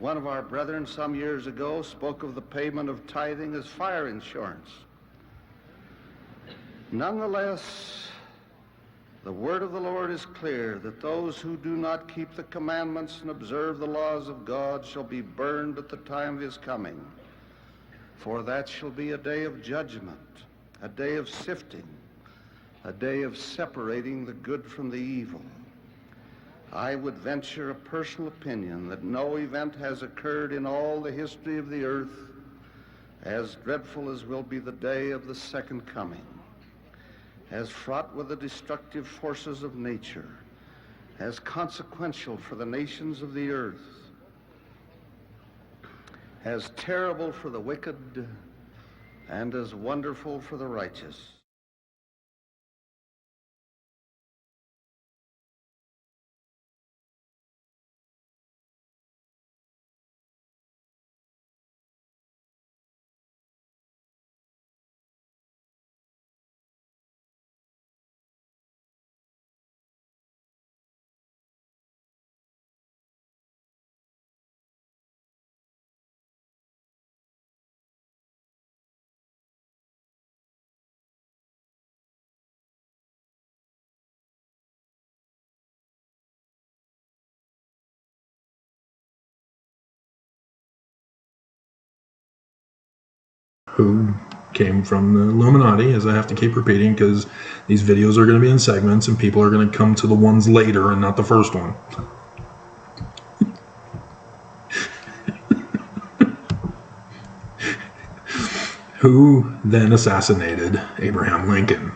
One of our brethren some years ago spoke of the payment of tithing as fire insurance. Nonetheless, the word of the Lord is clear that those who do not keep the commandments and observe the laws of God shall be burned at the time of his coming. For that shall be a day of judgment, a day of sifting, a day of separating the good from the evil. I would venture a personal opinion that no event has occurred in all the history of the earth as dreadful as will be the day of the second coming, as fraught with the destructive forces of nature, as consequential for the nations of the earth, as terrible for the wicked, and as wonderful for the righteous. Who came from the Illuminati, as I have to keep repeating because these videos are going to be in segments and people are going to come to the ones later and not the first one. Who then assassinated Abraham Lincoln?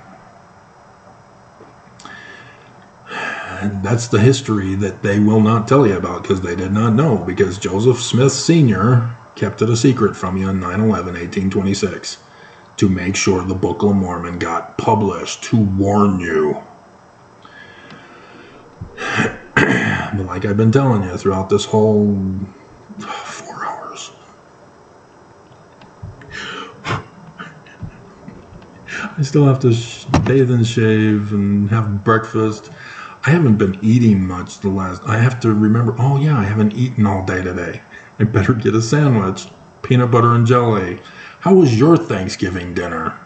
And that's the history that they will not tell you about because they did not know, because Joseph Smith Sr. kept it a secret from you on 9/11/1826 to make sure the Book of Mormon got published, to warn you. But like I've been telling you throughout this whole 4 hours, I still have to bathe and shave and have breakfast. I haven't been eating much I have to remember, oh yeah, I haven't eaten all day today. I better get a sandwich, peanut butter and jelly. How was your Thanksgiving dinner?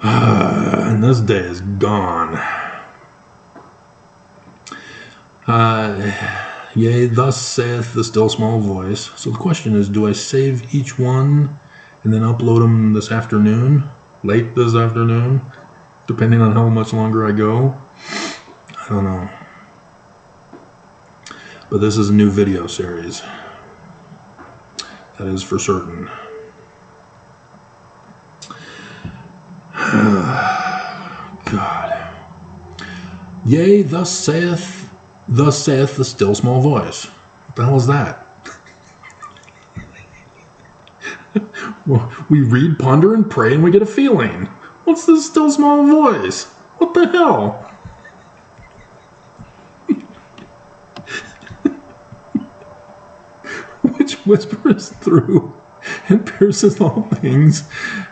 And this day is gone. Yea, thus saith the still small voice. So the question is, do I save each one and then upload them this afternoon? Late this afternoon? Depending on how much longer I go? I don't know. But this is a new video series. That is for certain. God. Yea, thus saith the still small voice. What the hell is that? Well, we read, ponder, and pray, and we get a feeling. What's this still small voice? What the hell? Which whispers through and pierceth all things,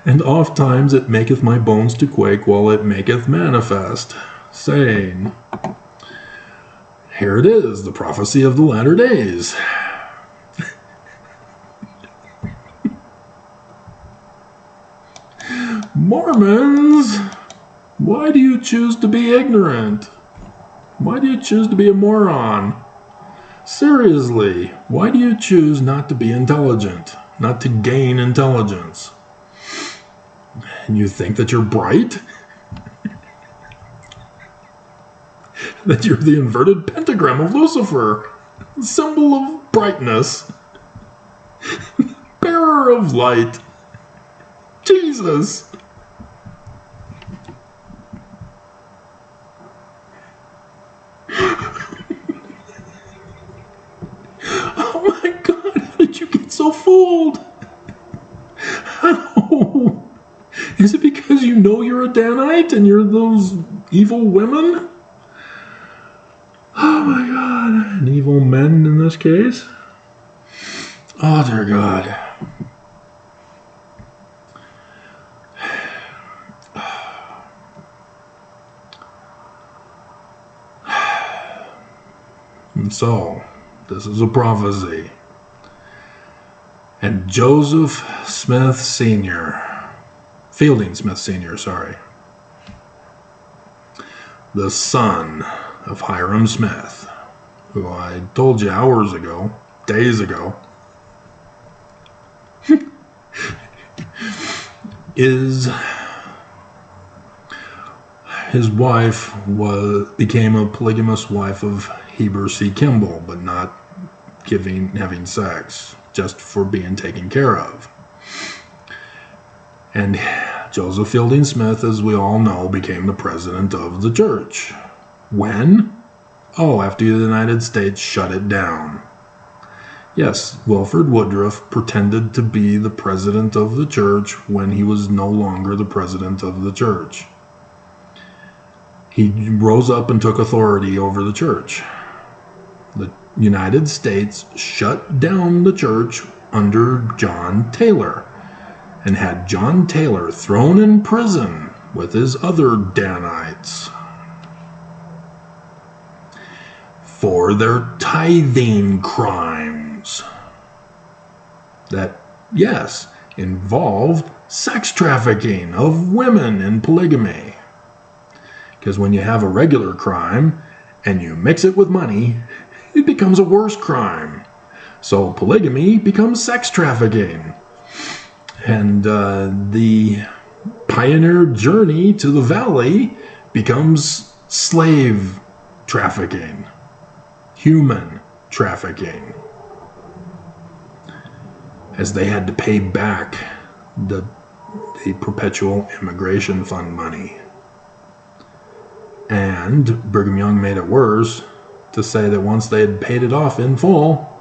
and oft times it maketh my bones to quake while it maketh manifest, saying, here it is, the prophecy of the latter days. Mormons, why do you choose to be ignorant? Why do you choose to be a moron? Seriously, why do you choose not to be intelligent, not to gain intelligence? And you think that you're bright? That you're the inverted pentagram of Lucifer, symbol of brightness, bearer of light, Jesus. Oh my God, how did you get so fooled? How? Is it because you know you're a Danite and you're those evil women? Oh my God, and evil men in this case? Oh dear God. And so, this is a prophecy. And Joseph Smith Sr., Fielding Smith Sr., the son of Hiram Smith, who I told you days ago, his wife became a polygamous wife of Heber C. Kimball, but not having sex, just for being taken care of. And Joseph Fielding Smith, as we all know, became the president of the church. When? After the United States shut it down. Yes, Wilford Woodruff pretended to be the president of the church when he was no longer the president of the church. He rose up and took authority over the church. The United States shut down the church under John Taylor and had John Taylor thrown in prison with his other Danites for their tithing crimes that, yes, involved sex trafficking of women and polygamy. Because when you have a regular crime and you mix it with money, it becomes a worse crime. So polygamy becomes sex trafficking. And the pioneer journey to the valley becomes slave trafficking, human trafficking, as they had to pay back the perpetual immigration fund money. And Brigham Young made it worse to say that once they had paid it off in full,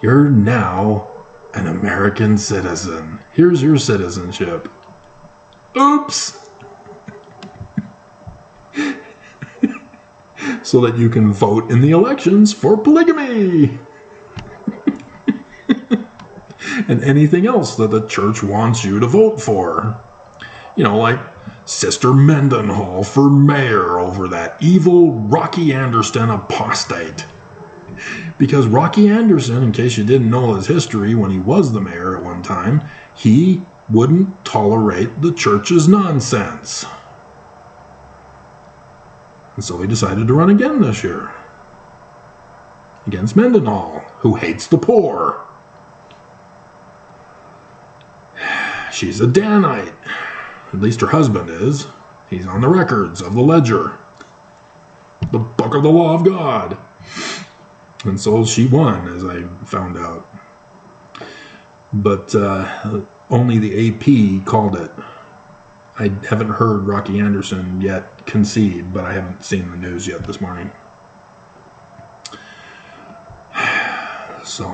you're now an American citizen. Here's your citizenship. Oops! So that you can vote in the elections for polygamy! And anything else that the church wants you to vote for. Like Sister Mendenhall for mayor over that evil Rocky Anderson apostate. Because Rocky Anderson, in case you didn't know his history when he was the mayor at one time, he wouldn't tolerate the church's nonsense. And so he decided to run again this year. Against Mendenhall, who hates the poor. She's a Danite. At least her husband is. He's on the records of the ledger. The book of the law of God. And so she won, as I found out. But only the AP called it. I haven't heard Rocky Anderson yet concede, but I haven't seen the news yet this morning. So,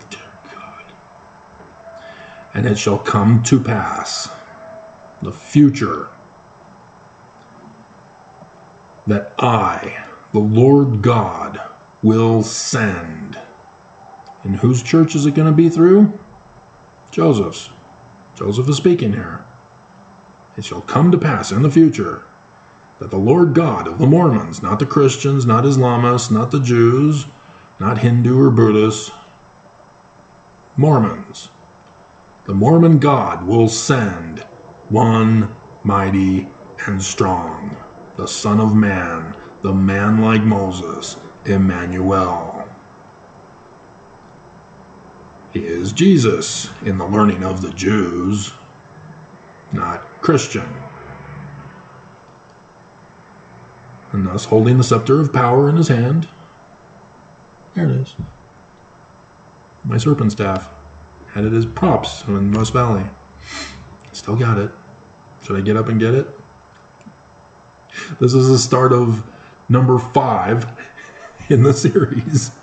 dear God. And it shall come to pass, the future, that I, the Lord God, will send. And whose church is it going to be through? Joseph's. Joseph is speaking here. It shall come to pass in the future that the Lord God of the Mormons, not the Christians, not Islamists, not the Jews, not Hindu or Buddhists, Mormons, the Mormon God will send one mighty and strong, the Son of Man, the man like Moses, Emmanuel. He is Jesus in the learning of the Jews, not Christian. And thus holding the scepter of power in his hand. There it is. My serpent staff. Had it as props in Most Valley. Still got it. Should I get up and get it? This is the start of number 5 in the series.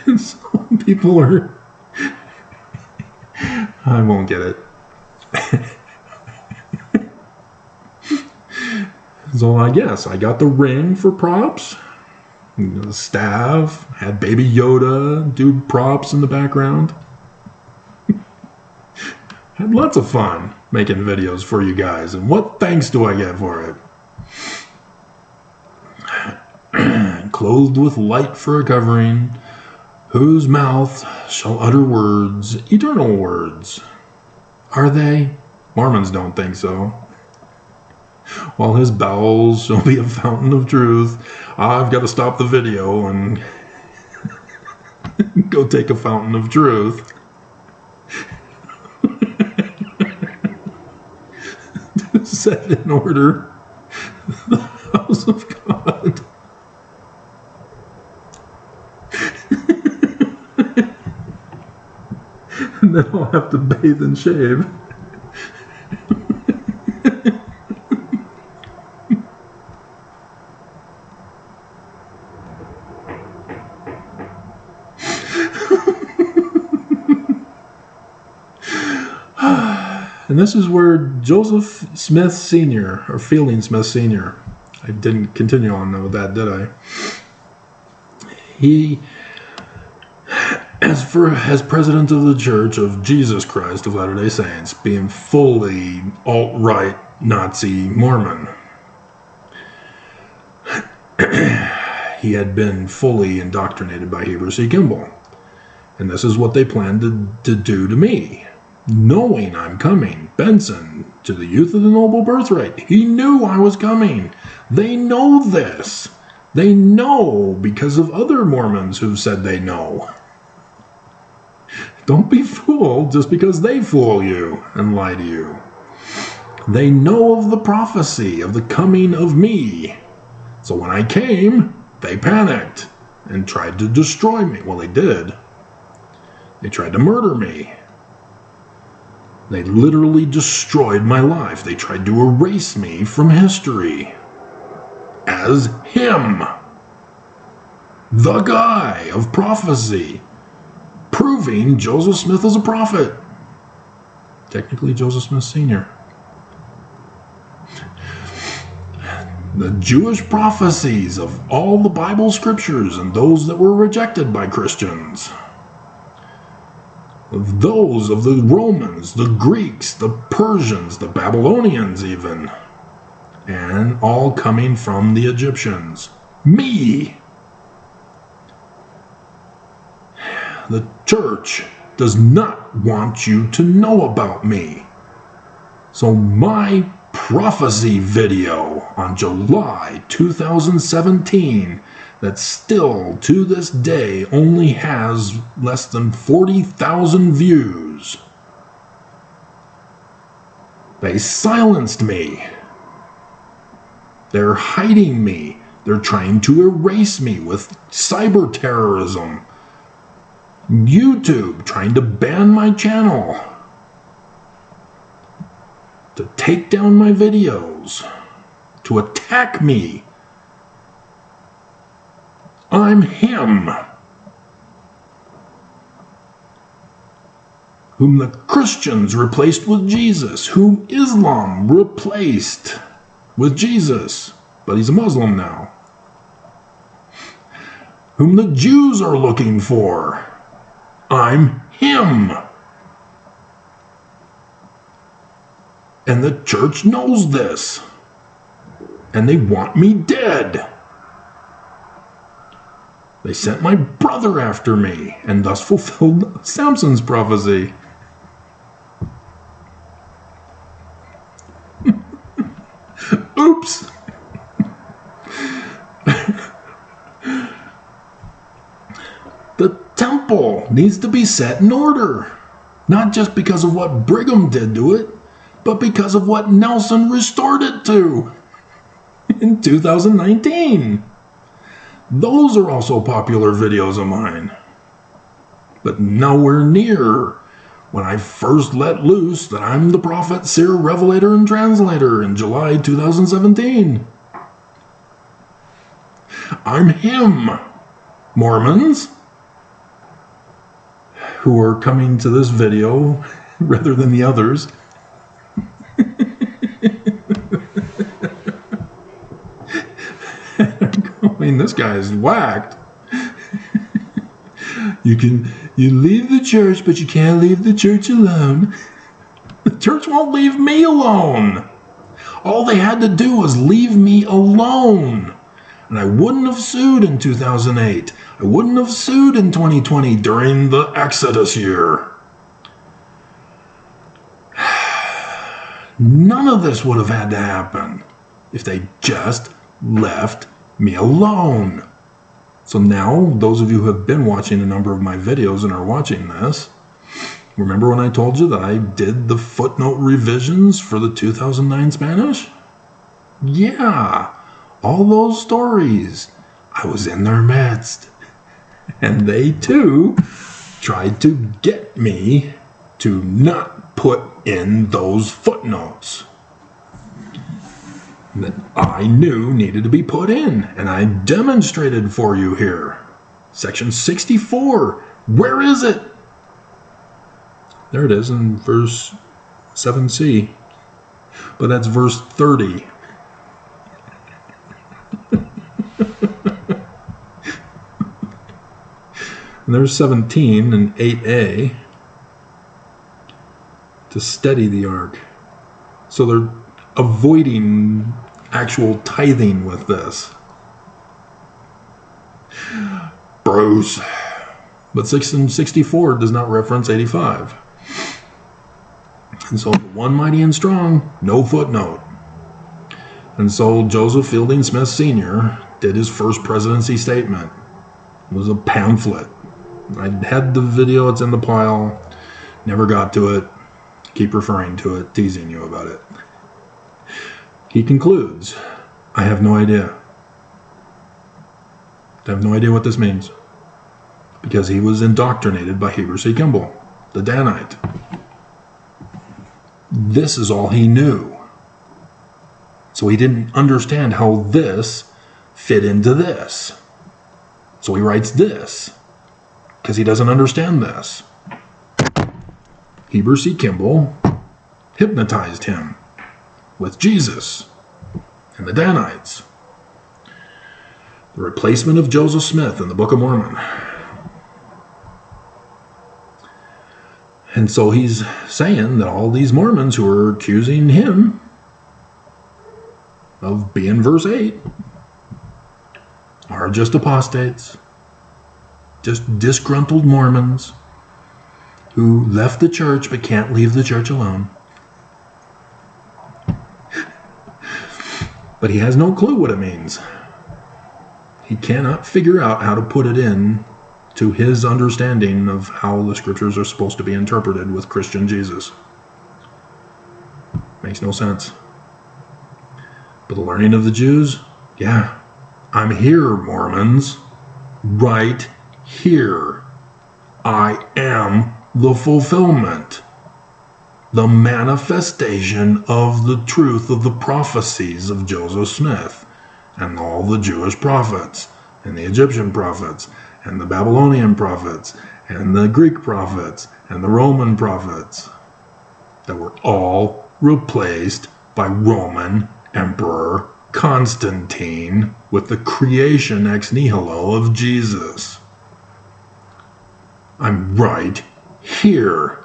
And some people are... I won't get it. So I guess I got the ring for props. The staff. Had Baby Yoda do props in the background. Had lots of fun making videos for you guys. And what thanks do I get for it? clothed with light for a covering, whose mouth shall utter words, eternal words. Are they? Mormons don't think so. While his bowels shall be a fountain of truth. I've got to stop the video and go take a fountain of truth. To set in order the house of God. And then I'll have to bathe and shave. And this is where Joseph Smith Sr., or Fielding Smith Sr., I didn't continue on with that, did I? He, as president of the Church of Jesus Christ of Latter-day Saints, being fully alt-right Nazi Mormon, he had been fully indoctrinated by Heber C. Kimball. And this is what they planned to do to me. Knowing I'm coming, Benson, to the youth of the noble birthright, he knew I was coming. They know this. They know because of other Mormons who've said they know. Don't be fooled just because they fool you and lie to you. They know of the prophecy of the coming of me. So when I came, they panicked and tried to destroy me. Well, they did. They tried to murder me. They literally destroyed my life. They tried to erase me from history as him, the guy of prophecy, proving Joseph Smith is a prophet. Technically, Joseph Smith Sr. The Jewish prophecies of all the Bible scriptures and those that were rejected by Christians. Those of the Romans, the Greeks, the Persians, the Babylonians even, and all coming from the Egyptians. Me! The church does not want you to know about me. So my prophecy video on July 2017 that still, to this day, only has less than 40,000 views. They silenced me. They're hiding me. They're trying to erase me with cyber terrorism. YouTube trying to ban my channel. To take down my videos. To attack me. I'm him, whom the Christians replaced with Jesus, whom Islam replaced with Jesus, but he's a Muslim now, whom the Jews are looking for. I'm him. And the church knows this, and they want me dead. They sent my brother after me, and thus fulfilled Samson's prophecy. Oops! The temple needs to be set in order. Not just because of what Brigham did to it, but because of what Nelson restored it to in 2019. Those are also popular videos of mine, but nowhere near when I first let loose that I'm the prophet, seer, revelator, and translator in July 2017. I'm him, Mormons, who are coming to this video rather than the others. I mean, this guy's whacked. You leave the church, but you can't leave the church alone. The church won't leave me alone. All they had to do was leave me alone. And I wouldn't have sued in 2008. I wouldn't have sued in 2020 during the Exodus year. None of this would have had to happen if they just left me alone. So now, those of you who have been watching a number of my videos and are watching this, remember when I told you that I did the footnote revisions for the 2009 Spanish? Yeah, all those stories. I was in their midst. And they too tried to get me to not put in those footnotes that I knew needed to be put in, and I demonstrated for you here. Section 64, where is it? There it is in verse 7c, but that's verse 30. And there's 17 and 8a to steady the ark. So they're avoiding actual tithing with this. Bruce. But 6 and 64 does not reference 85. And so one mighty and strong, no footnote. And so Joseph Fielding Smith Sr. did his first presidency statement. It was a pamphlet. I had the video, it's in the pile. Never got to it. Keep referring to it, teasing you about it. He concludes, I have no idea. I have no idea what this means. Because he was indoctrinated by Heber C. Kimball, the Danite. This is all he knew. So he didn't understand how this fit into this. So he writes this, because he doesn't understand this. Heber C. Kimball hypnotized him with Jesus and the Danites. The replacement of Joseph Smith in the Book of Mormon. And so he's saying that all these Mormons who are accusing him of being verse 8 are just apostates, just disgruntled Mormons who left the church but can't leave the church alone. But he has no clue what it means. He cannot figure out how to put it in to his understanding of how the scriptures are supposed to be interpreted with Christian Jesus. Makes no sense. But the learning of the Jews, yeah, I'm here, Mormons, right here. I am the fulfillment, the manifestation of the truth of the prophecies of Joseph Smith and all the Jewish prophets and the Egyptian prophets and the Babylonian prophets and the Greek prophets and the Roman prophets that were all replaced by Roman Emperor Constantine with the creation ex nihilo of Jesus. I'm right here.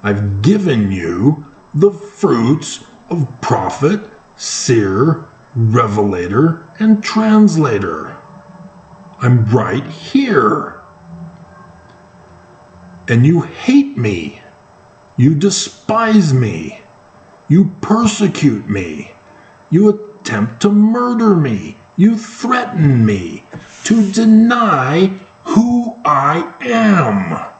I've given you the fruits of prophet, seer, revelator, and translator. I'm right here. And you hate me. You despise me. You persecute me. You attempt to murder me. You threaten me to deny who I am.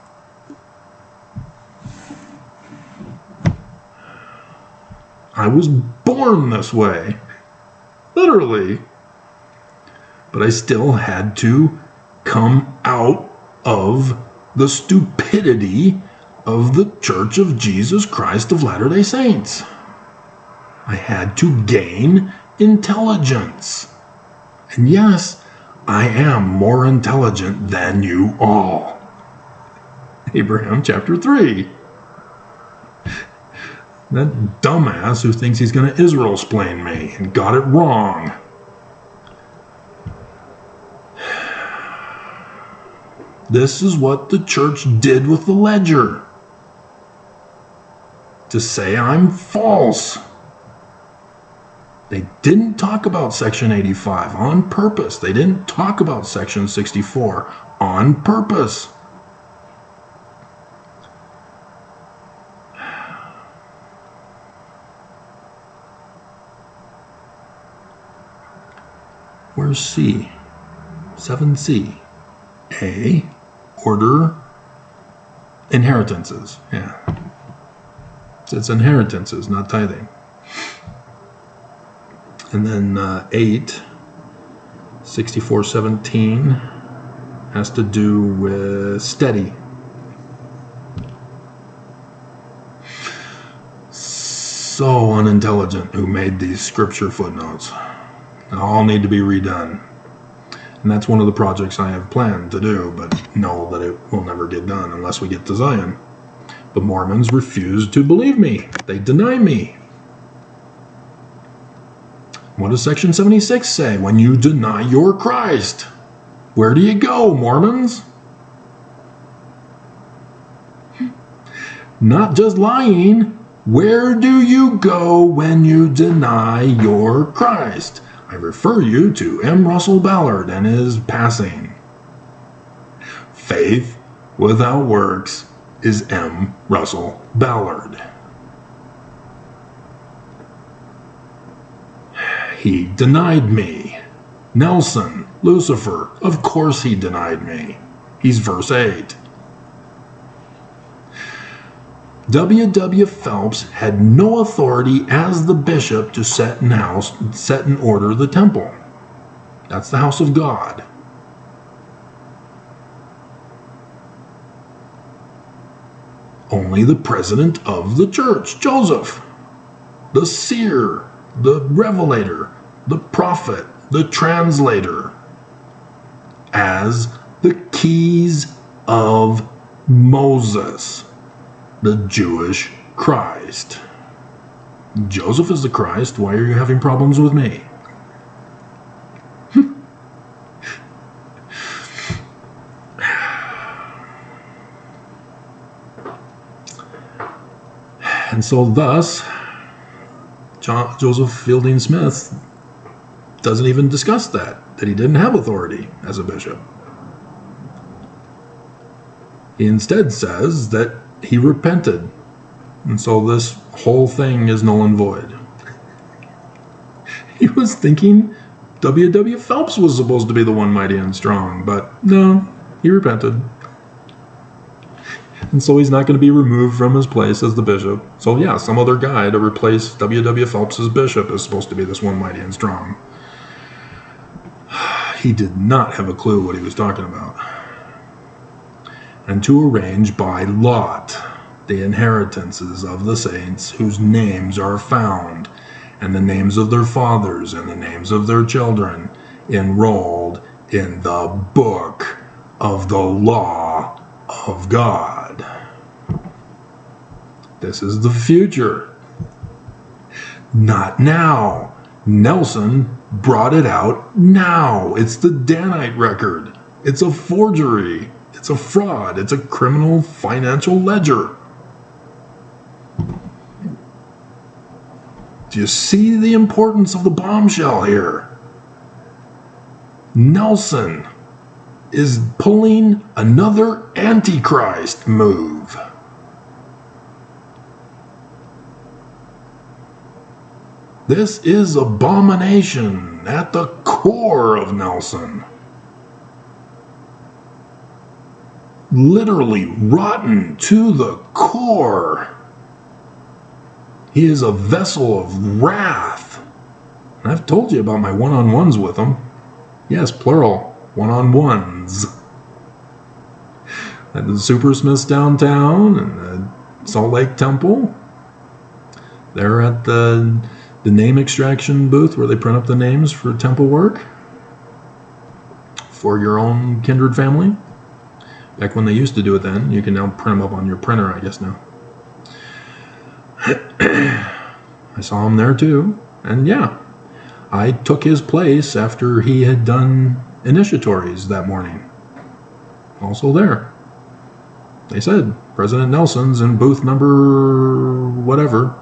I was born this way, literally, but I still had to come out of the stupidity of the Church of Jesus Christ of Latter-day Saints. I had to gain intelligence. And yes, I am more intelligent than you all. Abraham chapter 3. That dumbass who thinks he's going to Israel-splain me and got it wrong. This is what the church did with the ledger. To say I'm false. They didn't talk about Section 85 on purpose. They didn't talk about Section 64 on purpose. Where's C? 7C. A, order inheritances. Yeah. It's inheritances, not tithing. And then 8, 64:17 has to do with steady. So unintelligent who made these scripture footnotes. They all need to be redone. And that's one of the projects I have planned to do, but know that it will never get done unless we get to Zion. The Mormons refuse to believe me. They deny me. What does Section 76 say? When you deny your Christ, where do you go, Mormons? Not just lying. Where do you go when you deny your Christ? I refer you to M. Russell Ballard and his passing. Faith without works is M. Russell Ballard. He denied me. Nelson, Lucifer, of course he denied me. He's verse 8. W. Phelps had no authority as the bishop to set in order the temple. That's the house of God. Only the president of the church, Joseph, the seer, the revelator, the prophet, the translator, as the keys of Moses, the Jewish Christ. Joseph is the Christ. Why are you having problems with me? And so thus, Joseph Fielding Smith doesn't even discuss that he didn't have authority as a bishop. He instead says that he repented. And so this whole thing is null and void. He was thinking W. Phelps was supposed to be the one mighty and strong, but no, he repented. And so he's not going to be removed from his place as the bishop. So yeah, some other guy to replace W. Phelps as bishop is supposed to be this one mighty and strong. He did not have a clue what he was talking about. And to arrange by lot the inheritances of the saints whose names are found, and the names of their fathers and the names of their children enrolled in the book of the law of God. This is the future. Not now. Nelson brought it out now. It's the Danite record. It's a forgery. It's a fraud. It's a criminal financial ledger. Do you see the importance of the bombshell here? Nelson is pulling another Antichrist move. This is abomination at the core of Nelson. Literally rotten to the core. He is a vessel of wrath. And I've told you about my one-on-ones with him. Yes, plural, one-on-ones. At the Super Smiths downtown and the Salt Lake Temple. They're at the name extraction booth where they print up the names for temple work for your own kindred family. Back when they used to do it then, you can now print them up on your printer, I guess now. I saw him there too, and yeah, I took his place after he had done initiatories that morning. Also there. They said, President Nelson's in booth number whatever.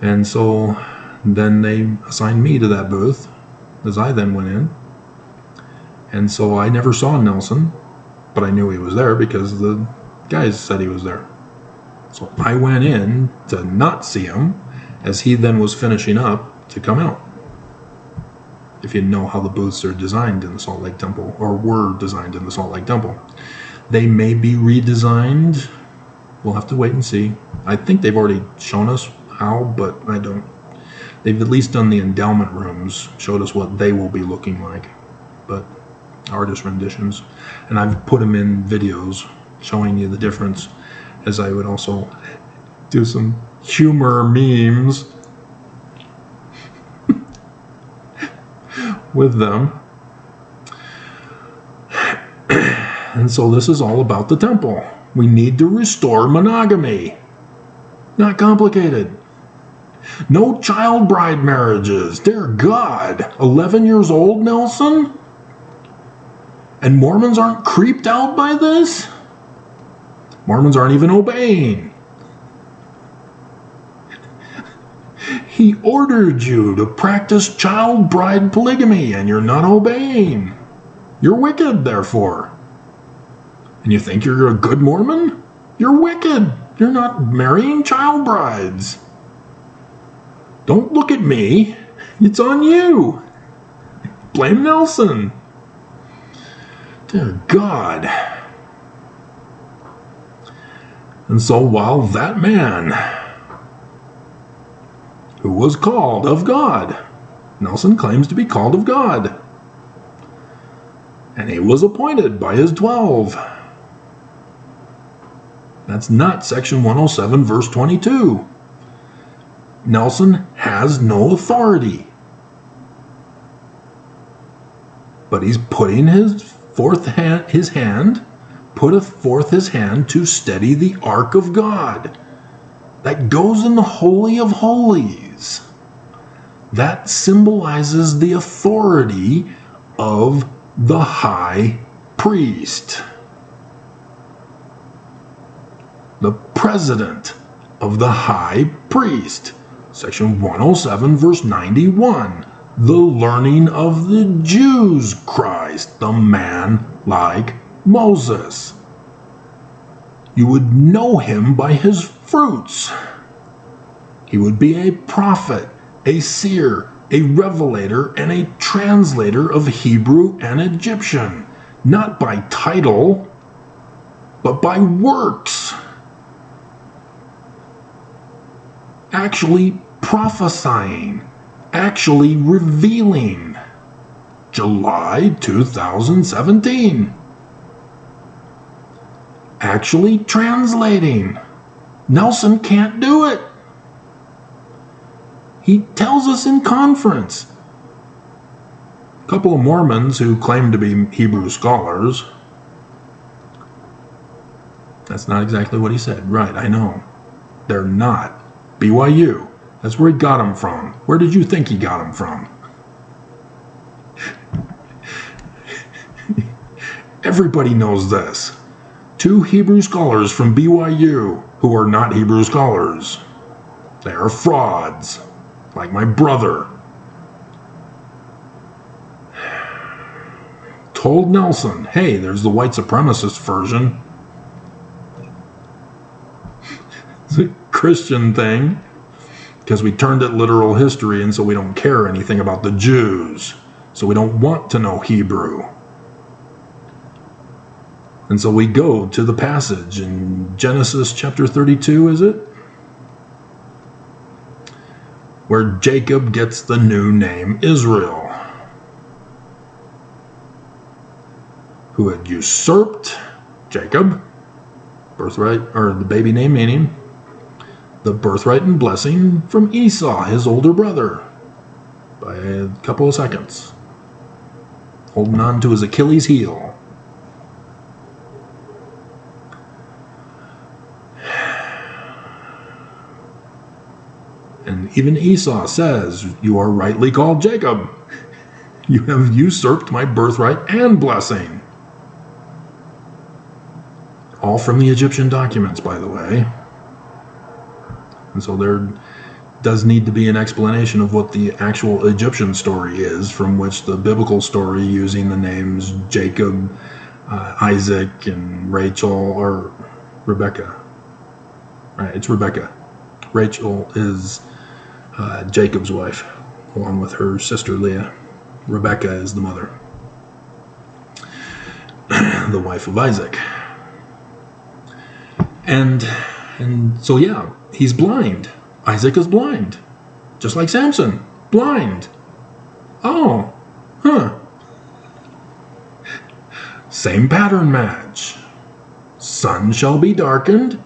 And so then they assigned me to that booth as I then went in. And so I never saw Nelson, but I knew he was there because the guys said he was there. So I went in to not see him as he then was finishing up to come out. If you know how the booths are designed in the Salt Lake Temple, or were designed in the Salt Lake Temple. They may be redesigned. We'll have to wait and see. I think they've already shown us how, but I don't. They've at least done the endowment rooms, showed us what they will be looking like. But artist renditions. And I've put them in videos showing you the difference, as I would also do some humor memes with them. And so this is all about the temple. We need to restore monogamy. Not complicated. No child bride marriages. Dear God. 11 years old, Nelson? And Mormons aren't creeped out by this? Mormons aren't even obeying. He ordered you to practice child bride polygamy, and you're not obeying. You're wicked, therefore. And you think you're a good Mormon? You're wicked. You're not marrying child brides. Don't look at me. It's on you. Blame Nelson. Dear God. And so while that man who was called of God, Nelson claims to be called of God, and he was appointed by his 12. That's not section 107 verse 22. Nelson has no authority, but he's putting his hand to steady the ark of God that goes in the Holy of Holies. That symbolizes the authority of the high priest, the president of the high priest. Section 107 verse 91. The learning of the Jews Christ, the man like Moses. You would know him by his fruits. He would be a prophet, a seer, a revelator, and a translator of Hebrew and Egyptian, not by title, but by works. Actually prophesying, actually revealing. July 2017. Actually translating. Nelson can't do it. He tells us in conference. A couple of Mormons who claim to be Hebrew scholars. That's not exactly what he said. Right, I know. They're not. BYU. That's where he got them from. Where did you think he got them from? Everybody knows this. 2 Hebrew scholars from BYU who are not Hebrew scholars. They are frauds, like my brother. Told Nelson, hey, there's the white supremacist version. It's a Christian thing, because we turned it literal history, and so we don't care anything about the Jews. So we don't want to know Hebrew. And so we go to the passage in Genesis chapter 32, is it? Where Jacob gets the new name Israel, who had usurped Jacob, birthright, or the baby name meaning, the birthright and blessing from Esau, his older brother, by a couple of seconds, holding on to his Achilles heel. And even Esau says, you are rightly called Jacob. You have usurped my birthright and blessing. All from the Egyptian documents, by the way. And so they're does need to be an explanation of what the actual Egyptian story is, from which the biblical story using the names Jacob, Isaac, and Rachel, or Rebecca. Right, it's Rebecca. Rachel is Jacob's wife, along with her sister Leah. Rebecca is the mother, the wife of Isaac. And so, yeah, he's blind. Isaac is blind. Just like Samson. Blind. Oh. Huh. Same pattern match. Sun shall be darkened.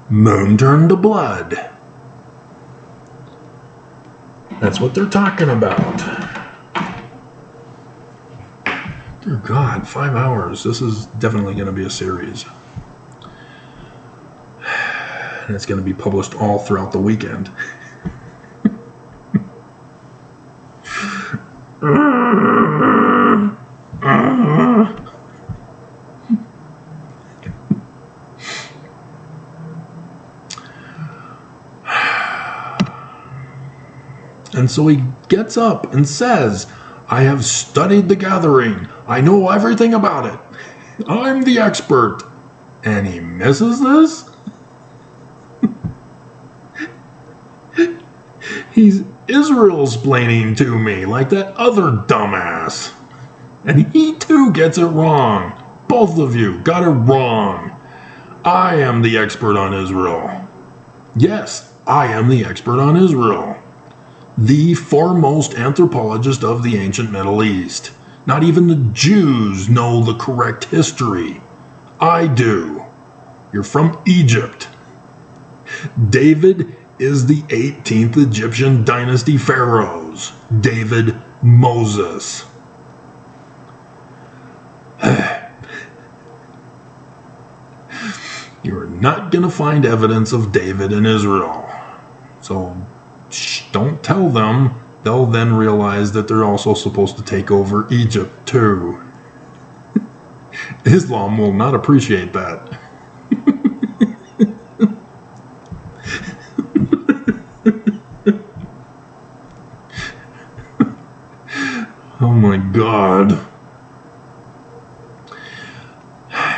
Moon turned to blood. That's what they're talking about. Dear God, 5 hours. This is definitely going to be a series. And it's going to be published all throughout the weekend. And so he gets up and says, I have studied the gathering. I know everything about it. I'm the expert. And he misses this? He's Israel-splaining to me like that other dumbass. And he too gets it wrong. Both of you got it wrong. I am the expert on Israel. Yes, I am the expert on Israel. The foremost anthropologist of the ancient Middle East. Not even the Jews know the correct history. I do. You're from Egypt. David is the 18th Egyptian dynasty pharaohs. David Moses. You're not going to find evidence of David in Israel. So don't tell them. They'll then realize that they're also supposed to take over Egypt too. Islam will not appreciate that. Oh my God.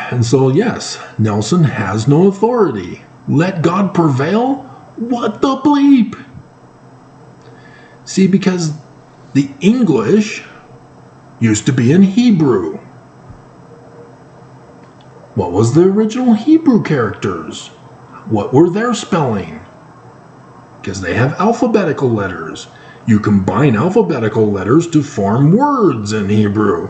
And so, yes, Nelson has no authority. Let God prevail? What the bleep? See, because the English used to be in Hebrew. What was the original Hebrew characters? What were their spelling? Because they have alphabetical letters. You combine alphabetical letters to form words in Hebrew.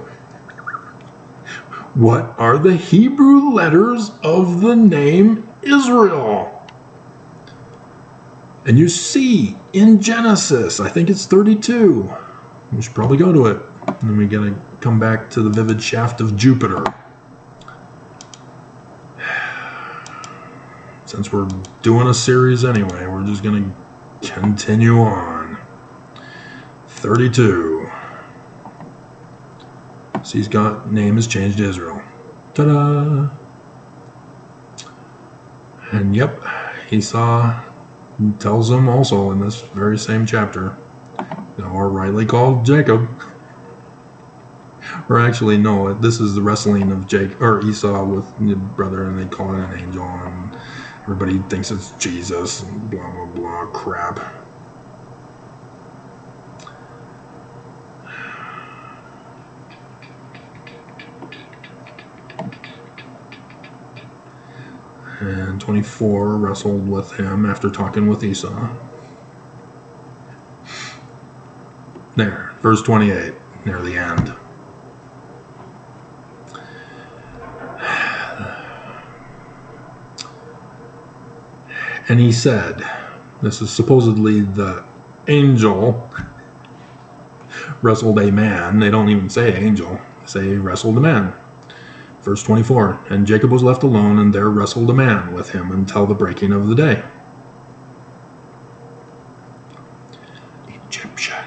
What are the Hebrew letters of the name Israel? And you see in Genesis, I think it's 32. We should probably go to it. And then we gotta come back to the vivid shaft of Jupiter. Since we're doing a series anyway, we're just gonna continue on. 32. So he's got name is changed to Israel. Ta-da! And yep, Esau tells him also in this very same chapter, or rightly called Jacob. Or actually, no, this is the wrestling of Esau with his brother, and they call it an angel, and everybody thinks it's Jesus, and blah, blah, blah, crap. And 24 wrestled with him after talking with Esau. There, verse 28, near the end. And he said, this is supposedly the angel wrestled a man. They don't even say angel, they say wrestled a man. Verse 24, and Jacob was left alone, and there wrestled a man with him until the breaking of the day. Egyptian.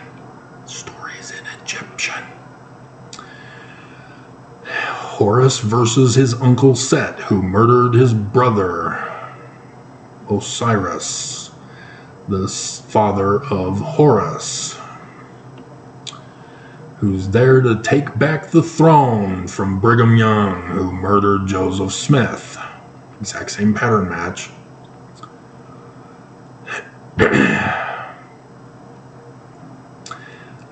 Stories in Egyptian. Horus versus his uncle Set, who murdered his brother Osiris. the father of Horus, who's there to take back the throne from Brigham Young, who murdered Joseph Smith. Exact same pattern match.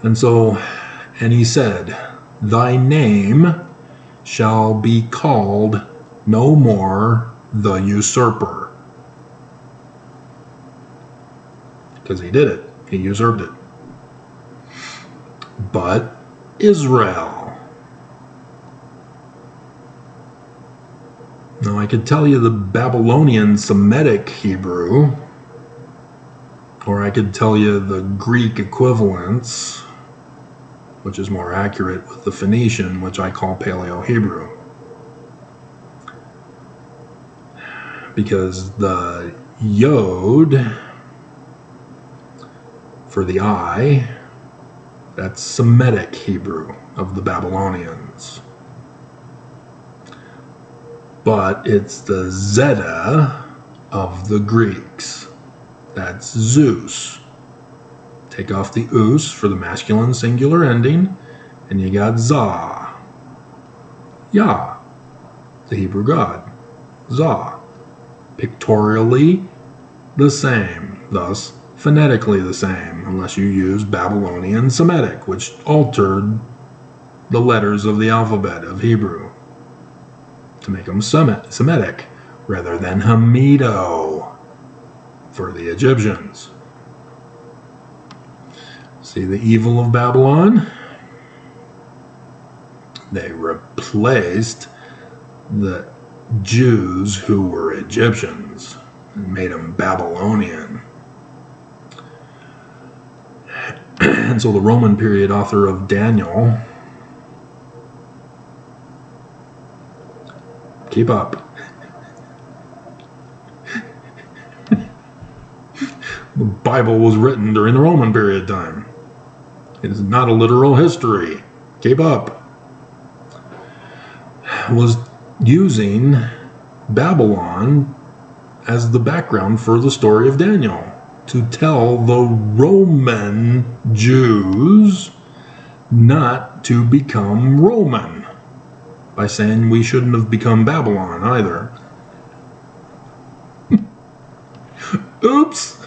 And he said, "Thy name shall be called no more the usurper." Because he did it. He usurped it. But Israel. Now I could tell you the Babylonian Semitic Hebrew, or I could tell you the Greek equivalents, which is more accurate with the Phoenician, which I call Paleo-Hebrew. Because the Yod for the I, that's Semitic Hebrew of the Babylonians. But it's the Zeta of the Greeks. That's Zeus. Take off the us for the masculine singular ending, and you got Zah. Yah, the Hebrew God. Zah. Pictorially the same, thus phonetically the same, unless you use Babylonian Semitic, which altered the letters of the alphabet of Hebrew to make them Semitic rather than Hamido for the Egyptians. See the evil of Babylon? They replaced the Jews who were Egyptians and made them Babylonian. And so the Roman period author of Daniel, keep up. The Bible was written during the Roman period time. It is not a literal history. Keep up. Was using Babylon as the background for the story of Daniel, to tell the Roman Jews not to become Roman, by saying we shouldn't have become Babylon either. Oops.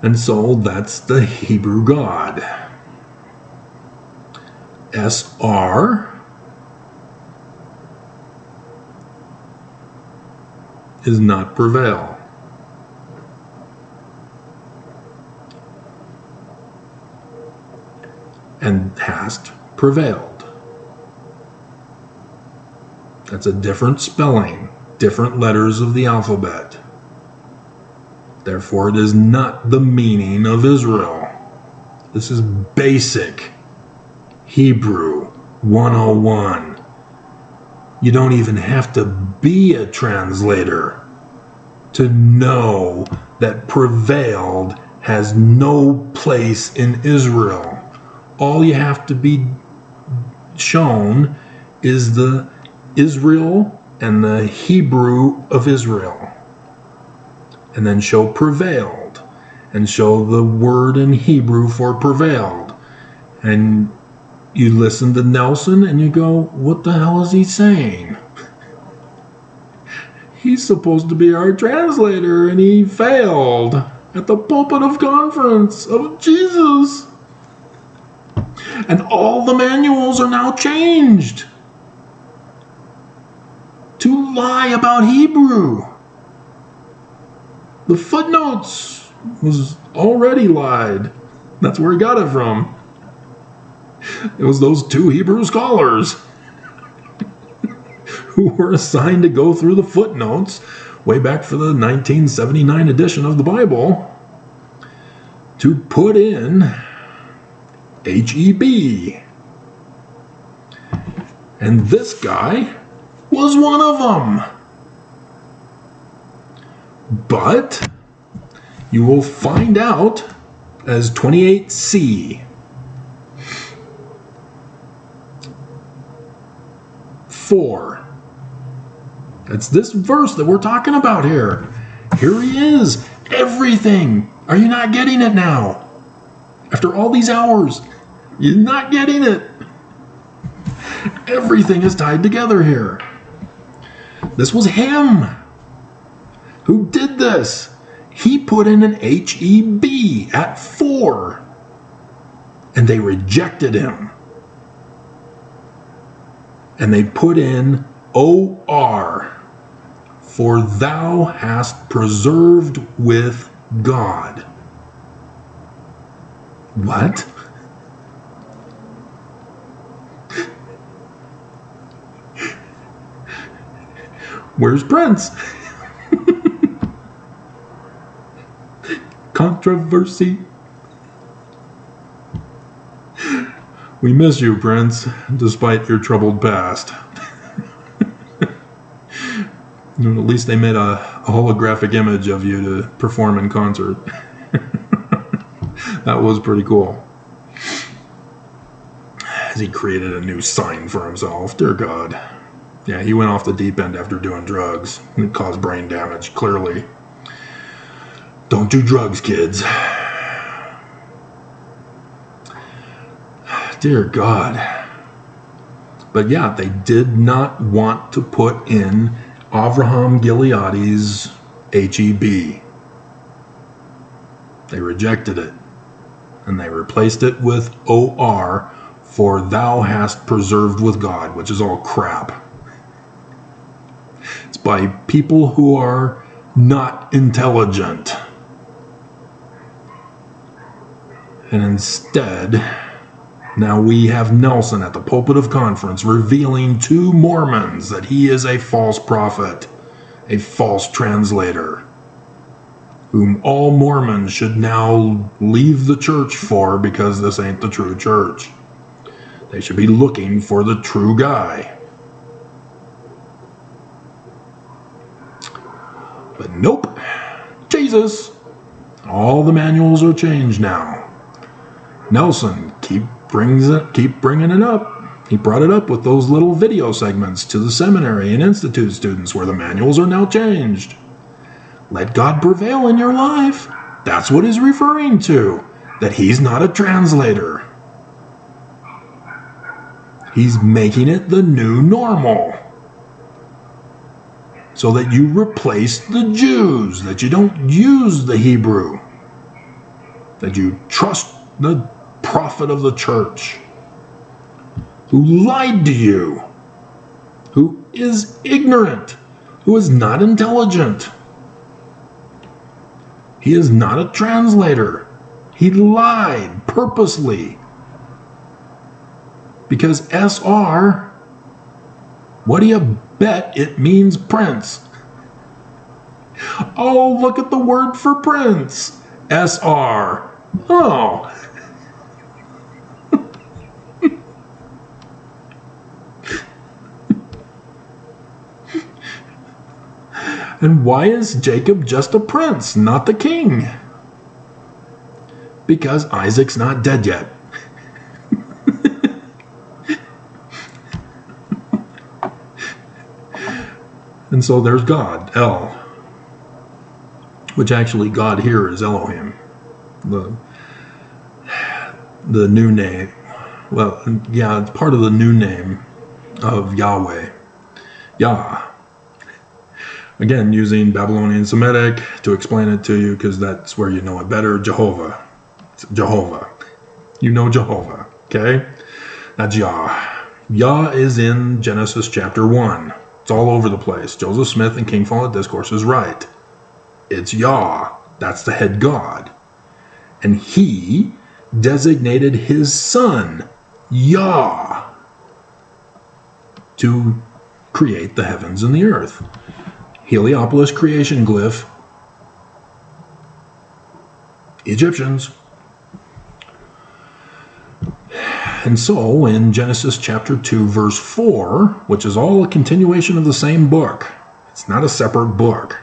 And so that's the Hebrew God. SR is not prevail. And hast prevailed. That's a different spelling, different letters of the alphabet. Therefore, it is not the meaning of Israel. This is basic Hebrew 101. You don't even have to be a translator to know that prevailed has no place in Israel. All you have to be shown is the Israel and the Hebrew of Israel. And then show prevailed, and show the word in Hebrew for prevailed. And you listen to Nelson and you go, what the hell is he saying? He's supposed to be our translator, and he failed at the pulpit of conference of Jesus. And all the manuals are now changed to lie about Hebrew. The footnotes was already lied. That's where he got it from. It was those two Hebrew scholars who were assigned to go through the footnotes way back for the 1979 edition of the Bible to put in HEB. And this guy was one of them. But you will find out as 28C. 4. It's this verse that we're talking about here. Here he is. Everything. Are you not getting it now? After all these hours, you're not getting it. Everything is tied together here. This was him who did this. He put in an HEB at 4, and they rejected him. And they put in OR, for thou hast preserved with God. What? Where's Prince? Controversy. We miss you, Prince, despite your troubled past. At least they made a holographic image of you to perform in concert. That was pretty cool. As he created a new sign for himself. Dear God. Yeah, he went off the deep end after doing drugs. It caused brain damage, clearly. Don't do drugs, kids. Dear God. But yeah, they did not want to put in Avraham Gileadi's HEB. They rejected it. And they replaced it with OR, for thou hast preserved with God, which is all crap. It's by people who are not intelligent. And instead, now we have Nelson at the pulpit of conference revealing to Mormons that he is a false prophet, a false translator, whom all Mormons should now leave the church for because this ain't the true church. They should be looking for the true guy. But nope, Jesus. All the manuals are changed now. Nelson, keep bringing it up. He brought it up with those little video segments to the seminary and institute students where the manuals are now changed. Let God prevail in your life. That's what he's referring to. That he's not a translator. He's making it the new normal. So that you replace the Jews. That you don't use the Hebrew. That you trust the prophet of the church. Who lied to you. Who is ignorant. Who is not intelligent. He is not a translator. He lied purposely. Because SR, what do you bet it means prince? Oh, look at the word for prince. SR. Oh. And why is Jacob just a prince, not the king? Because Isaac's not dead yet. And so there's God, El. Which actually God here is Elohim. The new name. Well, yeah, it's part of the new name of Yahweh. Yah. Again, using Babylonian Semitic to explain it to you because that's where you know it better. Jehovah. It's Jehovah. You know Jehovah, okay? That's Yah. Yah is in Genesis chapter 1. It's all over the place. Joseph Smith and King Follett Discourse is right. It's Yah. That's the head God. And he designated his son, Yah, to create the heavens and the earth. Heliopolis creation glyph. Egyptians. And so, in Genesis chapter 2, verse 4, which is all a continuation of the same book, it's not a separate book.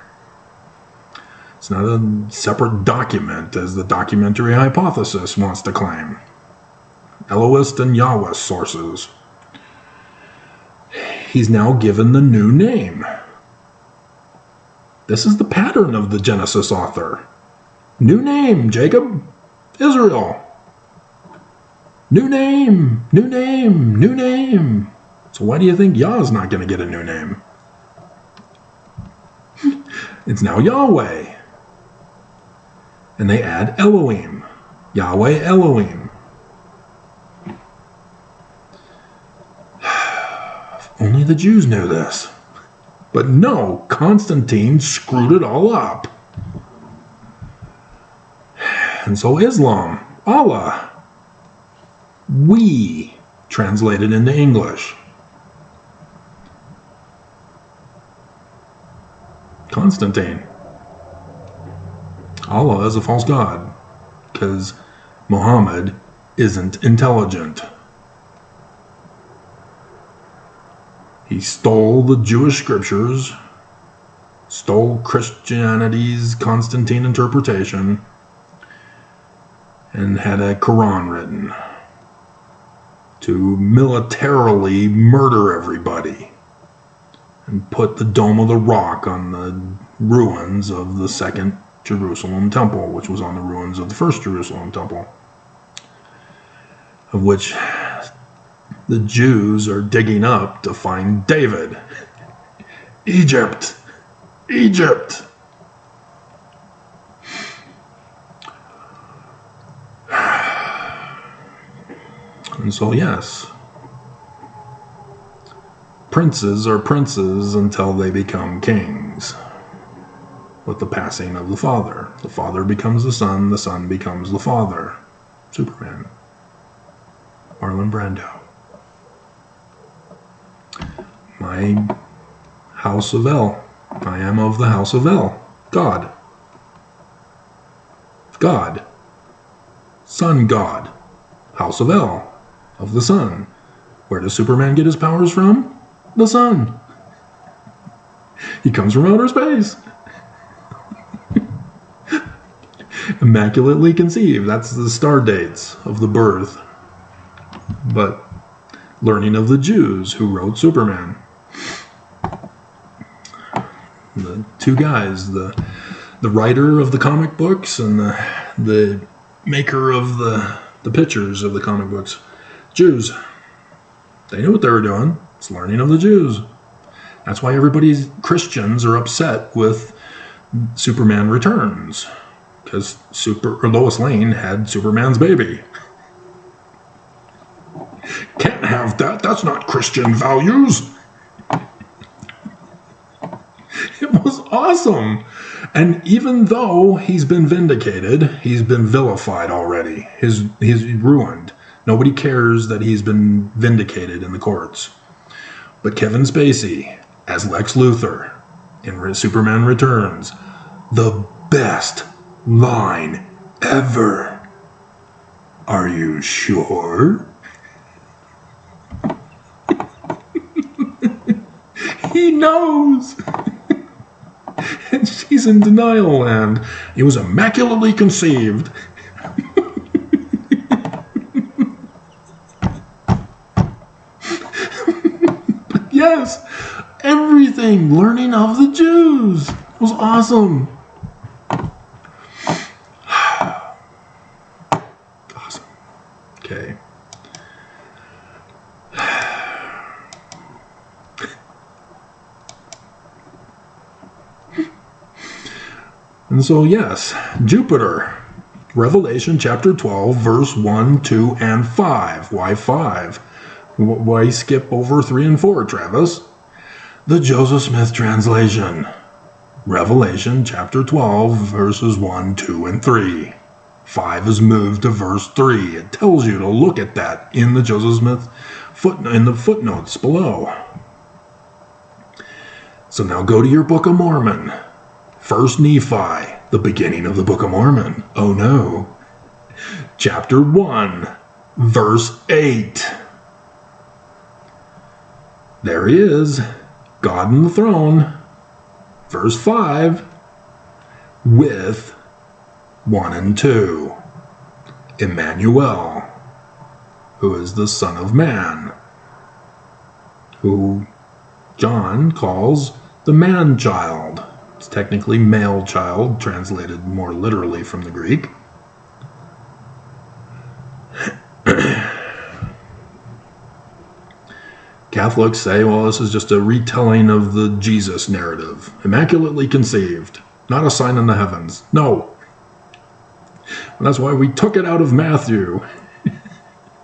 It's not a separate document, as the documentary hypothesis wants to claim. Elohist and Yahwist sources. he's now given the new name. This is the pattern of the Genesis author. New name, Jacob, Israel. New name, new name, new name. So why do you think Yah's not going to get a new name? It's now Yahweh. And they add Elohim. Yahweh Elohim. Only the Jews knew this. But no, Constantine screwed it all up. And so Islam, Allah, we translated into English. Constantine. Allah is a false god because Muhammad isn't intelligent. He stole the Jewish scriptures, stole Christianity's Constantine interpretation, and had a Quran written to militarily murder everybody and put the Dome of the Rock on the ruins of the second Jerusalem temple, which was on the ruins of the first Jerusalem temple, of which the Jews are digging up to find David. Egypt! Egypt! And so, yes, princes are princes until they become kings. With the passing of the father becomes the son becomes the father. Superman. Marlon Brando. My house of El. I am of the house of El. God. God. Sun God. House of El. Of the sun. Where does Superman get his powers from? The sun. He comes from outer space. Immaculately conceived. That's the star dates of the birth. But learning of the Jews who wrote Superman. The two guys, the writer of the comic books and the maker of the pictures of the comic books. Jews. They knew what they were doing. It's learning of the Jews. That's why Christians are upset with Superman Returns. Because Lois Lane had Superman's baby. Can't have that. That's not Christian values. It was awesome. And even though he's been vindicated, he's been vilified already. He's ruined. Nobody cares that he's been vindicated in the courts. But Kevin Spacey, as Lex Luthor in Superman Returns, the best line ever. Are you sure? He knows. And she's in denial land. He was immaculately conceived. But yes, everything learning of the Jews was awesome. Awesome. Okay. And so, yes, Jupiter, Revelation chapter 12, verse 1, 2, and 5. Why 5? Why skip over 3 and 4, Travis? The Joseph Smith translation. Revelation chapter 12, verses 1, 2, and 3. 5 is moved to verse 3. It tells you to look at that in the Joseph Smith in the footnotes below. So now go to your Book of Mormon. First Nephi, the beginning of the Book of Mormon. Oh no. Chapter 1, verse 8. There he is, God on the throne. Verse 5, with 1 and 2. Emmanuel, who is the Son of Man, who John calls the man-child. It's technically male child, translated more literally from the Greek. Catholics say, well, this is just a retelling of the Jesus narrative. Immaculately conceived, not a sign in the heavens. No. And that's why we took it out of Matthew.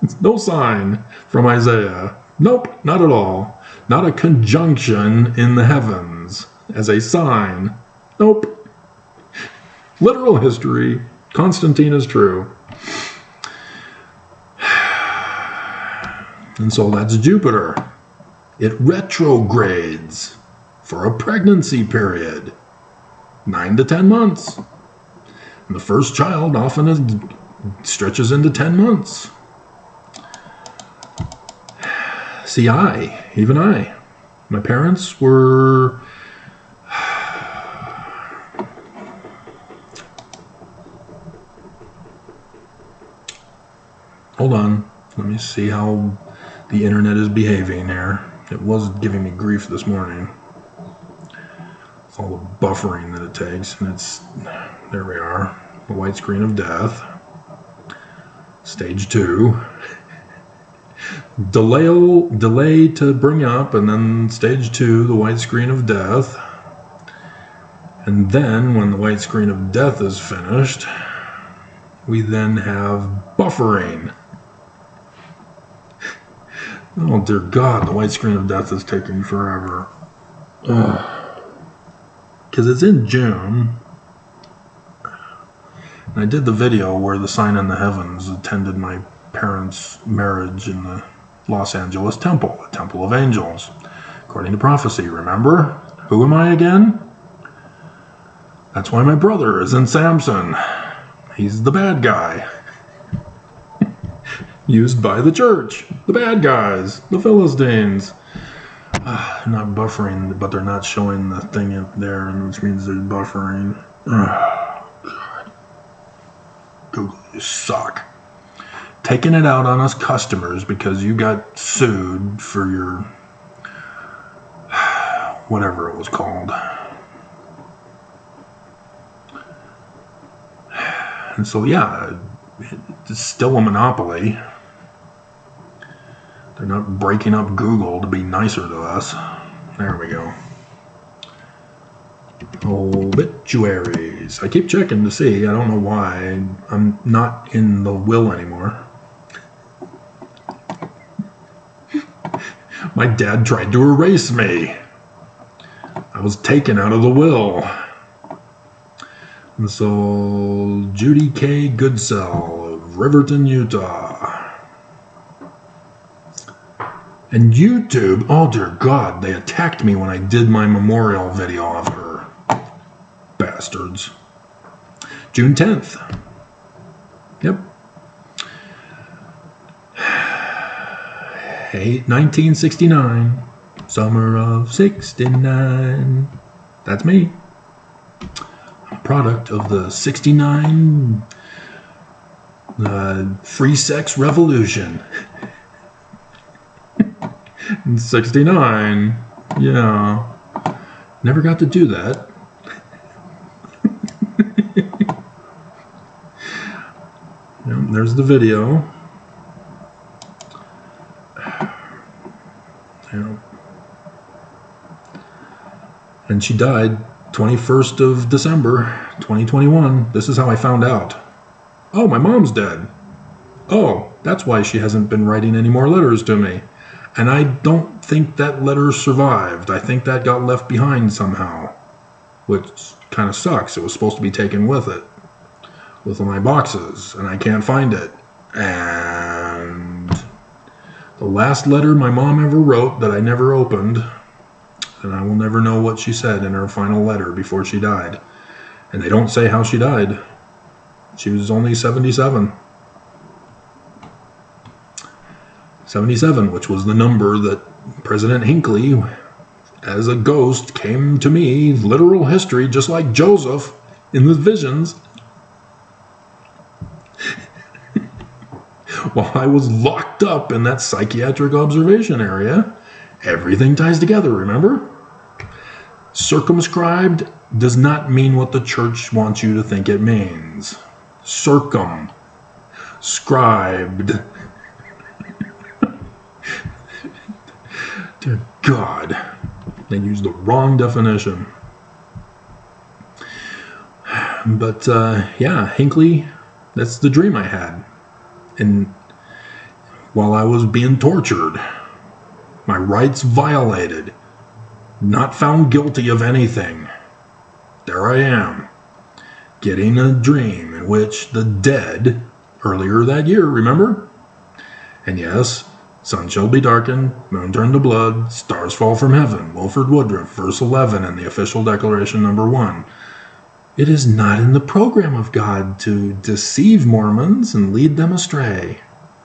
It's no sign from Isaiah. Nope, not at all. Not a conjunction in the heavens as a sign. Nope. Literal history. Constantine is true. And so that's Jupiter. It retrogrades for a pregnancy period, 9 to 10 months. And the first child often stretches into 10 months. See, even I, my parents were hold on, let me see how the internet is behaving here. It was giving me grief this morning. It's all the buffering that it takes, and there we are, the white screen of death, stage 2. Delay to bring up, and then stage 2, the white screen of death. And then when the white screen of death is finished, we then have buffering. Oh dear God, the white screen of death is taking forever. Because it's in June. And I did the video where the sign in the heavens attended my parents' marriage in the Los Angeles temple, the Temple of Angels, according to prophecy, remember? Who am I again? That's why my brother is in Samson. He's the bad guy. Used by the church. The bad guys. The Philistines. They're not buffering, but they're not showing the thing up there, which means they're buffering. God. Google, you suck. Taking it out on us customers because you got sued for your whatever it was called. And so, yeah, it's still a monopoly. They're not breaking up Google to be nicer to us. There we go. Obituaries. I keep checking to see. I don't know why. I'm not in the will anymore. My dad tried to erase me. I was taken out of the will. And so, Judy K. Goodsell of Riverton, Utah. And YouTube, oh dear God, they attacked me when I did my memorial video of her. Bastards. June 10th. Yep. 1969. Summer of 69. That's me. A product of the 69 free sex revolution. In 69. Yeah. Never got to do that. Yep, there's the video. Yep. And she died 21st of December, 2021. This is how I found out. Oh, my mom's dead. Oh, that's why she hasn't been writing any more letters to me. And I don't think that letter survived. I think that got left behind somehow, which kind of sucks. It was supposed to be taken with it, with my boxes, and I can't find it. And the last letter my mom ever wrote that I never opened, and I will never know what she said in her final letter before she died. And they don't say how she died. She was only 77. 77, which was the number that President Hinckley, as a ghost, came to me, literal history, just like Joseph in the visions, while I was locked up in that psychiatric observation area, Everything ties together, remember? Circumscribed does not mean what the church wants you to think it means. Circumscribed. Dear God, they used the wrong definition. But yeah, Hinckley, that's the dream I had. And while I was being tortured, my rights violated, not found guilty of anything, there I am, getting a dream in which the dead, earlier that year, remember? And yes, sun shall be darkened, moon turned to blood, stars fall from heaven, Wilford Woodruff, verse 11 in the official declaration number 1. It is not in the program of God to deceive Mormons and lead them astray.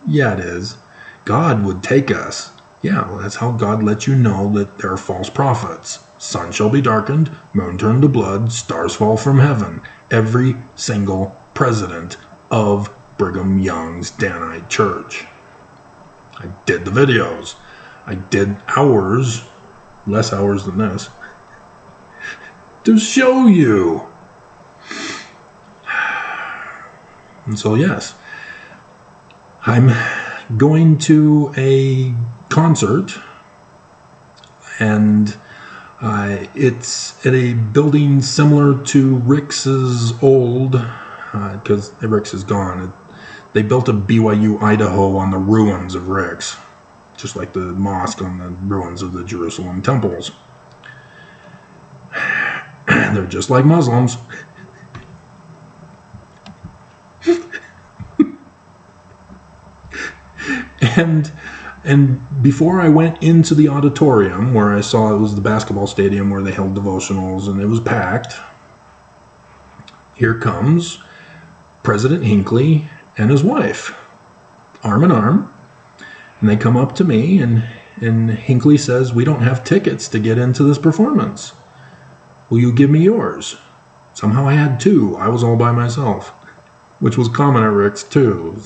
Yeah, it is. God would take us. Yeah, well, that's how God lets you know that there are false prophets. Sun shall be darkened, moon turned to blood, stars fall from heaven. Every single president of Brigham Young's Danite Church. I did the videos. I did hours, less hours than this, to show you. And so, yes, I'm going to a concert, and it's at a building similar to Rick's old, because Rick's is gone. They built a BYU Idaho on the ruins of Rick's, just like the mosque on the ruins of the Jerusalem temples. They're just like Muslims. And before I went into the auditorium, where I saw it was the basketball stadium where they held devotionals, and it was packed, here comes President Hinckley and his wife, arm in arm, and they come up to me, and Hinckley says, "We don't have tickets to get into this performance. Will you give me yours?" Somehow I had two. I was all by myself, which was common at Rick's too.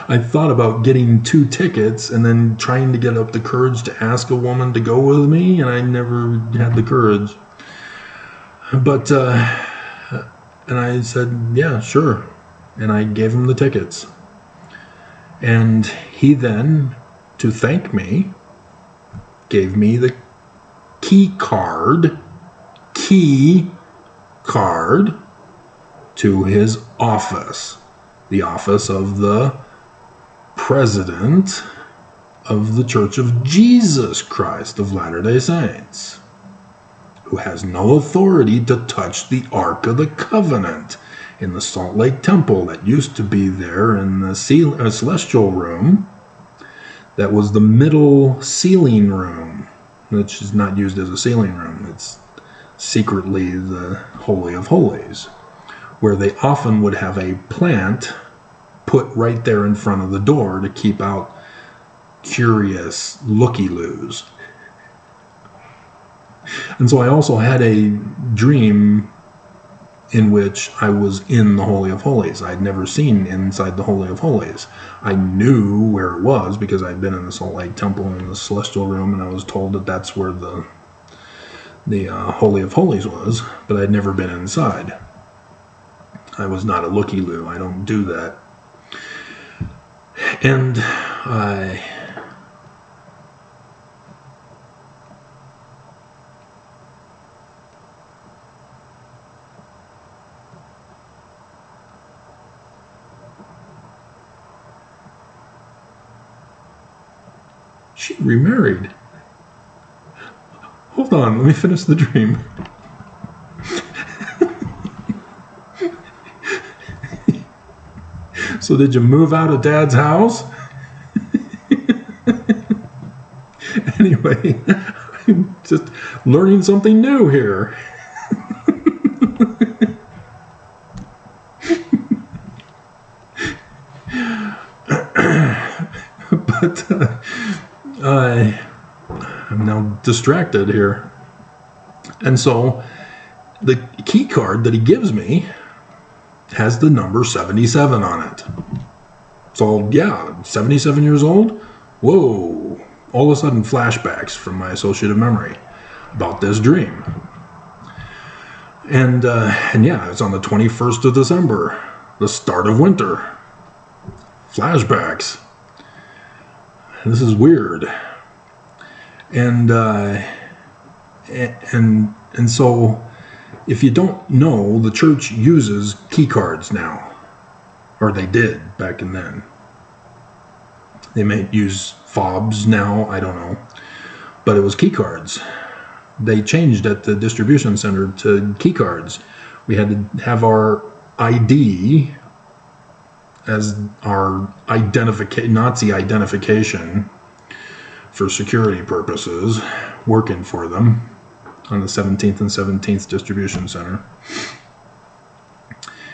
I thought about getting 2 tickets and then trying to get up the courage to ask a woman to go with me, and I never had the courage. But, and I said, yeah, sure. And I gave him the tickets. And he then, to thank me, gave me the key card to his office. The office of the President of the Church of Jesus Christ of Latter-day Saints, who has no authority to touch the Ark of the Covenant in the Salt Lake Temple that used to be there in the celestial room. That was the middle sealing room, which is not used as a sealing room. It's secretly the Holy of Holies, where they often would have a plant put right there in front of the door to keep out curious looky-loos. And so I also had a dream in which I was in the Holy of Holies. I'd never seen inside the Holy of Holies. I knew where it was because I'd been in the Salt Lake Temple in the Celestial Room, and I was told that that's where the Holy of Holies was, but I'd never been inside. I was not a looky-loo. I don't do that. And she remarried. Hold on, let me finish the dream. So did you move out of Dad's house? Anyway, I'm just learning something new here. But I'm now distracted here. And so the key card that he gives me has the number 77 on it. So, yeah, 77 years old, whoa, all of a sudden flashbacks from my associative memory about this dream. And yeah, it's on the 21st of December, the start of winter. Flashbacks. This is weird. And so, if you don't know, the church uses key cards now. Or they did back in then. They may use fobs now, I don't know. But it was key cards. They changed at the distribution center to key cards. We had to have our ID as our Nazi identification for security purposes, working for them on the 17th and 17th distribution center.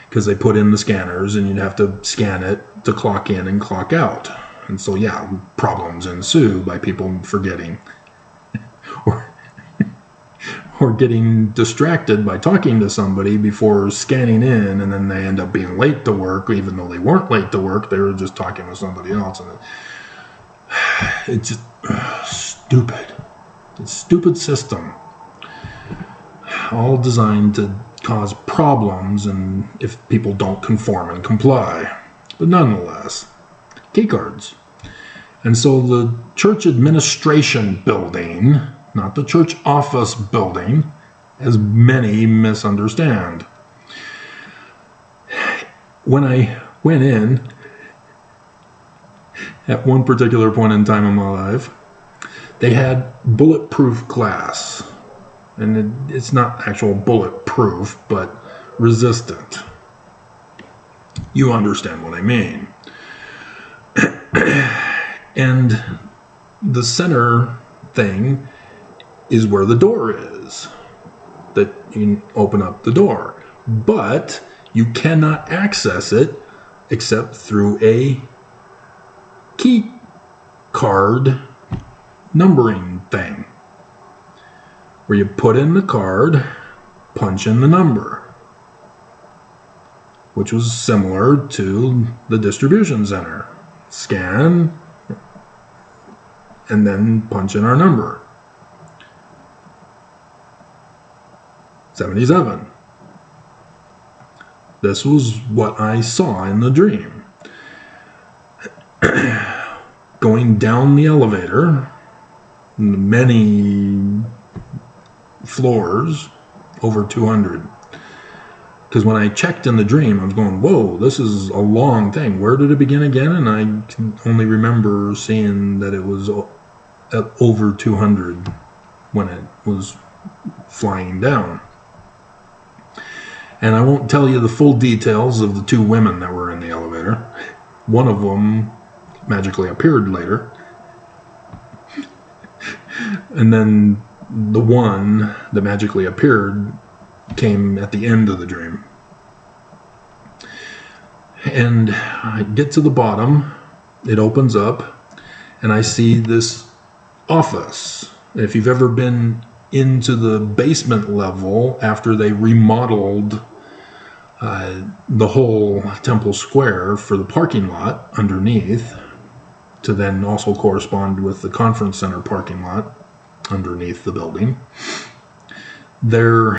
Because they put in the scanners and you'd have to scan it to clock in and clock out. And so, yeah, problems ensue by people forgetting or getting distracted by talking to somebody before scanning in, and then they end up being late to work, even though they weren't late to work. They were just talking with somebody else. And it's just stupid. It's a stupid system. All designed to cause problems and if people don't conform and comply. But nonetheless, key cards. And so the church administration building, not the church office building, as many misunderstand. When I went in at one particular point in time in my life, they had bulletproof glass. And it's not actual bulletproof, but resistant. You understand what I mean. And the center thing is where the door is. That you can open up the door. But you cannot access it except through a key card numbering thing, where you put in the card, punch in the number, which was similar to the distribution center. Scan, and then punch in our number. 77. This was what I saw in the dream. Going down the elevator, many floors, over 200. Because when I checked in the dream, I was going, whoa, this is a long thing. Where did it begin again? And I can only remember seeing that it was at over 200 when it was flying down. And I won't tell you the full details of the two women that were in the elevator. One of them magically appeared later. And then the one that magically appeared came at the end of the dream. And I get to the bottom, it opens up, and I see this office. If you've ever been into the basement level after they remodeled the whole Temple Square for the parking lot underneath, to then also correspond with the conference center parking lot underneath the building, there